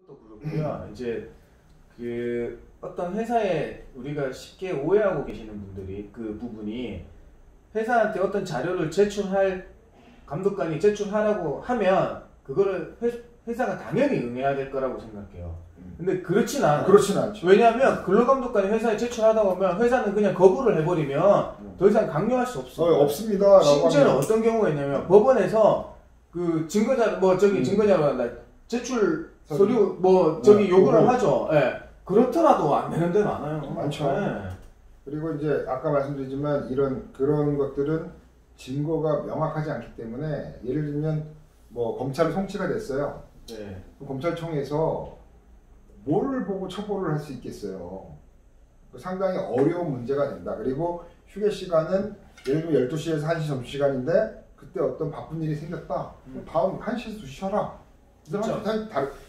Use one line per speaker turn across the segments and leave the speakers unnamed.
것도 그렇고요. 이제 그 어떤 회사에 우리가 쉽게 오해하고 계시는 분들이 그 부분이 회사한테 어떤 자료를 제출할 감독관이 제출하라고 하면 그거를 회사가 당연히 응해야 될 거라고 생각해요. 근데 그렇진 않아요.
그렇진 않죠.
왜냐하면 근로감독관이 회사에 제출하다 보면 회사는 그냥 거부를 해버리면 더 이상 강요할 수 없어요.
없습니다.
심지어는 어떤 경우가 있냐면 법원에서 그 증거자료 증거자료 한다 제출 서류 요구를 하죠. 예. 그렇더라도 안 되는 데 많아요.
많죠.
네.
그리고 이제 아까 말씀드리지만 그런 것들은 증거가 명확하지 않기 때문에 예를 들면 검찰 송치가 됐어요.
네.
검찰청에서 뭐를 보고 처벌을 할 수 있겠어요. 상당히 어려운 문제가 된다. 그리고 휴게 시간은 예를 들면 12시에서 1시 점심시간인데 그때 어떤 바쁜 일이 생겼다. 다음 1시에서 2시 쉬어라.
그렇죠.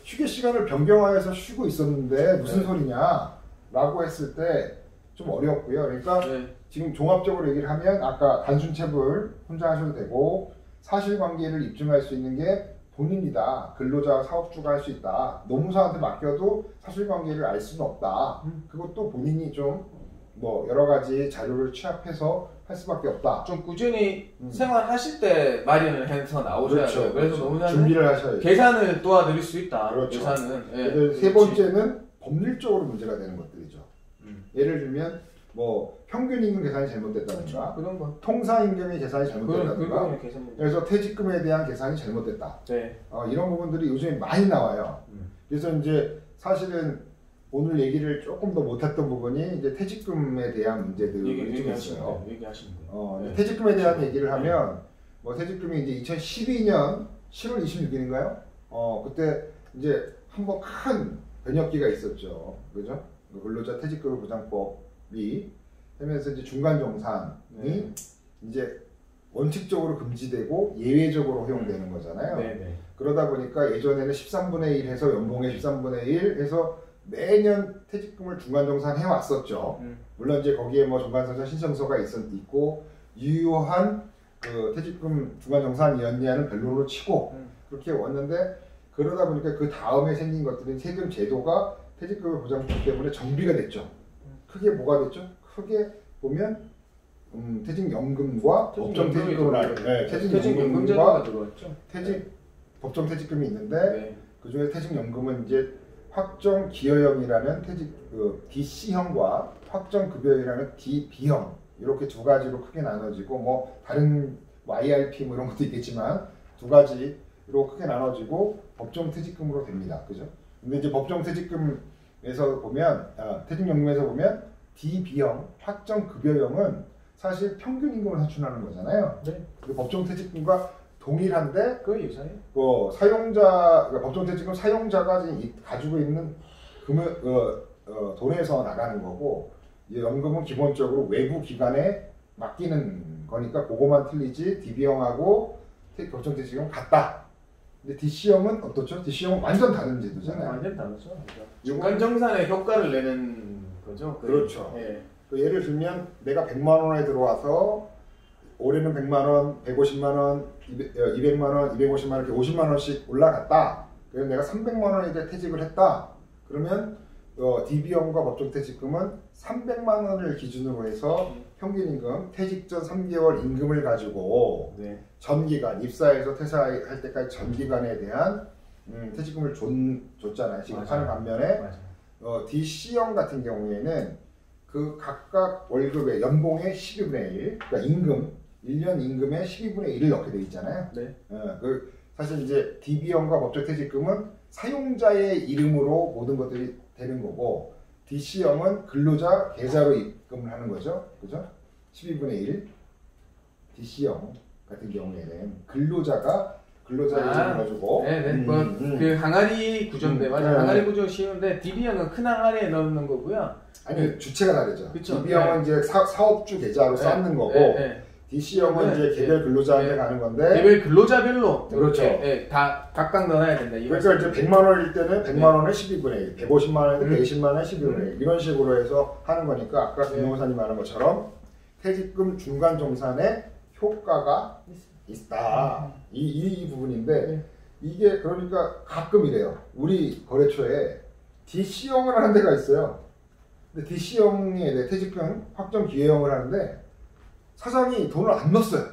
휴게 시간을 변경하여서 쉬고 있었는데 무슨 소리냐 라고 했을 때 좀 어렵고요. 그러니까 지금 종합적으로 얘기를 하면 아까 단순체불 혼자 하셔도 되고 사실관계를 입증할 수 있는 게 본인이다. 근로자와 사업주가 할 수 있다. 노무사한테 맡겨도 사실관계를 알 수는 없다. 그것도 본인이 좀 여러 가지 자료를 취합해서 할 수밖에 없다.
좀 꾸준히 생활하실 때 마련을 해서 나오셔야 돼요. 그래서 노무사는
준비를 하셔야죠.
계산을 도와드릴 수 있다.
그렇죠.
계산은.
예. 세 번째는 법률적으로 문제가 되는 것들이죠. 예를 들면 평균 임금 계산이 잘못됐다든가,
그런 거.
통상 임금의 계산이 잘못됐다든가, 그래서 퇴직금에 대한 계산이 잘못됐다.
네.
이런 부분들이 요즘에 많이 나와요. 그래서 이제 사실은 오늘 얘기를 조금 더 못했던 부분이 이제 퇴직금에 대한 문제들이 좀 있어요.
얘기하시면
퇴직금에 대한 얘기를 하면 퇴직금이 이제 2012년 7월 26일인가요? 그때 이제 한번 큰 변혁기가 있었죠. 그죠? 근로자 퇴직금 보장법이 하면서 이제 중간정산이 이제 원칙적으로 금지되고 예외적으로 허용되는 거잖아요. 그러다 보니까 예전에는 13분의 1 해서 연봉의 13분의 1 해서 매년 퇴직금을 중간정산 해왔었죠. 물론 이제 거기에 중간정산 신청서가 있고 유효한 그 퇴직금 중간정산이었냐는 변론으로 치고 그렇게 왔는데 그러다 보니까 그 다음에 생긴 것들은 세금 제도가 퇴직금 보장법 때문에 정비가 됐죠. 크게 뭐가 됐죠? 크게 보면 퇴직연금과 법정 퇴직금을 퇴직연금과 법정 퇴직금이 있는데 그 중에 퇴직연금은 이제 확정 기여형이라는 DC형과 확정 급여형이라는 DB형 이렇게 두 가지로 크게 나눠지고 다른 IRP 이런 것도 있겠지만 두 가지로 크게 나눠지고 법정 퇴직금으로 됩니다. 그죠? 근데 이제 법정 퇴직금에서 보면 퇴직연금에서 보면 DB형 확정 급여형은 사실 평균 임금을 산출하는 거잖아요. 그 법정 퇴직금과 동일한데
그 유사해.
그러니까 법정 퇴직금 사용자가 가지고 있는 돈에서 나가는 거고 연금은 기본적으로 외부 기관에 맡기는 거니까 그거만 틀리지 DB형하고 법정 퇴직금은 같다. 근데 DC형은 어떻죠? DC형은 완전 다른 제도잖아요.
완전 다르죠. 중간정산의 효과를 내는 거죠.
그렇죠. 예를 들면 내가 100만 원에 들어와서 올해는 100만 원, 150만 원, 200만 원, 250만 원 이렇게 50만 원씩 올라갔다. 그래서 내가 300만 원에 퇴직을 했다. 그러면 DB형과 법정 퇴직금은 300만 원을 기준으로 해서 평균 임금, 퇴직 전 3개월 임금을 가지고 전기간, 입사해서 퇴사할 때까지 전기간에 대한 퇴직금을 줬잖아요. 지금 하는 반면에 DC형 같은 경우에는 그 각각 월급의 연봉의 12분의 1, 그러니까 임금, 1년 임금의 12분의 1을 넣게 돼 있잖아요. 사실 이제 DB형과 법정 퇴직금은 사용자의 이름으로 모든 것들이 되는 거고 DC형은 근로자 계좌로 입금을 하는 거죠. 그죠? 12분의 1 DC형 같은 경우에는 근로자 이름을 가지고
그 항아리 구조인데 항아리 구조 쉬운데 DB형은 큰 항아리에 넣는 거고요.
아니 주체가 다르죠. DB형은 이제 사업주 계좌로 쌓는 거고 DC형은 이제 개별 근로자한테 가는 건데
개별 근로자별로
그렇죠.
다 각각 넣어야 된다.
그러니까 이제 100만 원일 때는 100만 원에 12분의 1, 150만 원일 때 120만 원에 12분의 1 이런 식으로 해서 하는 거니까 아까 김용사님 말한 것처럼 퇴직금 중간정산에 효과가 있다. 이 부분인데 이게 그러니까 가끔 이래요. 우리 거래처에 DC형을 하는 데가 있어요. 근데 DC형에 내 퇴직금 확정 기회형을 하는데 사장이 돈을 안 넣었어요.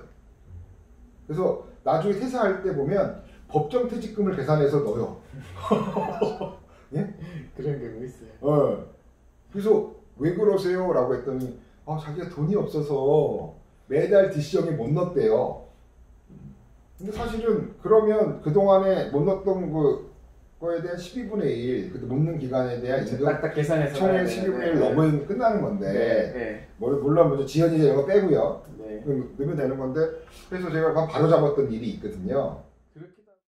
그래서 나중에 퇴사할 때 보면 법정 퇴직금을 계산해서 넣어요. 예?
그런 경우 있어요.
그래서 왜 그러세요? 라고 했더니 자기가 돈이 없어서 매달 DC형에 못 넣었대요. 근데 사실은 그러면 그동안에 못 넣었던 거에 대한 12분의 1, 그 묻는 기간에 대한 임금
딱딱 계산해서
총액 12분의 1 넘으면 끝나는 건데
네.
물론 먼저 지연이 이런 거 빼고요.
네.
넣으면 되는 건데 그래서 제가 바로 잡았던 일이 있거든요.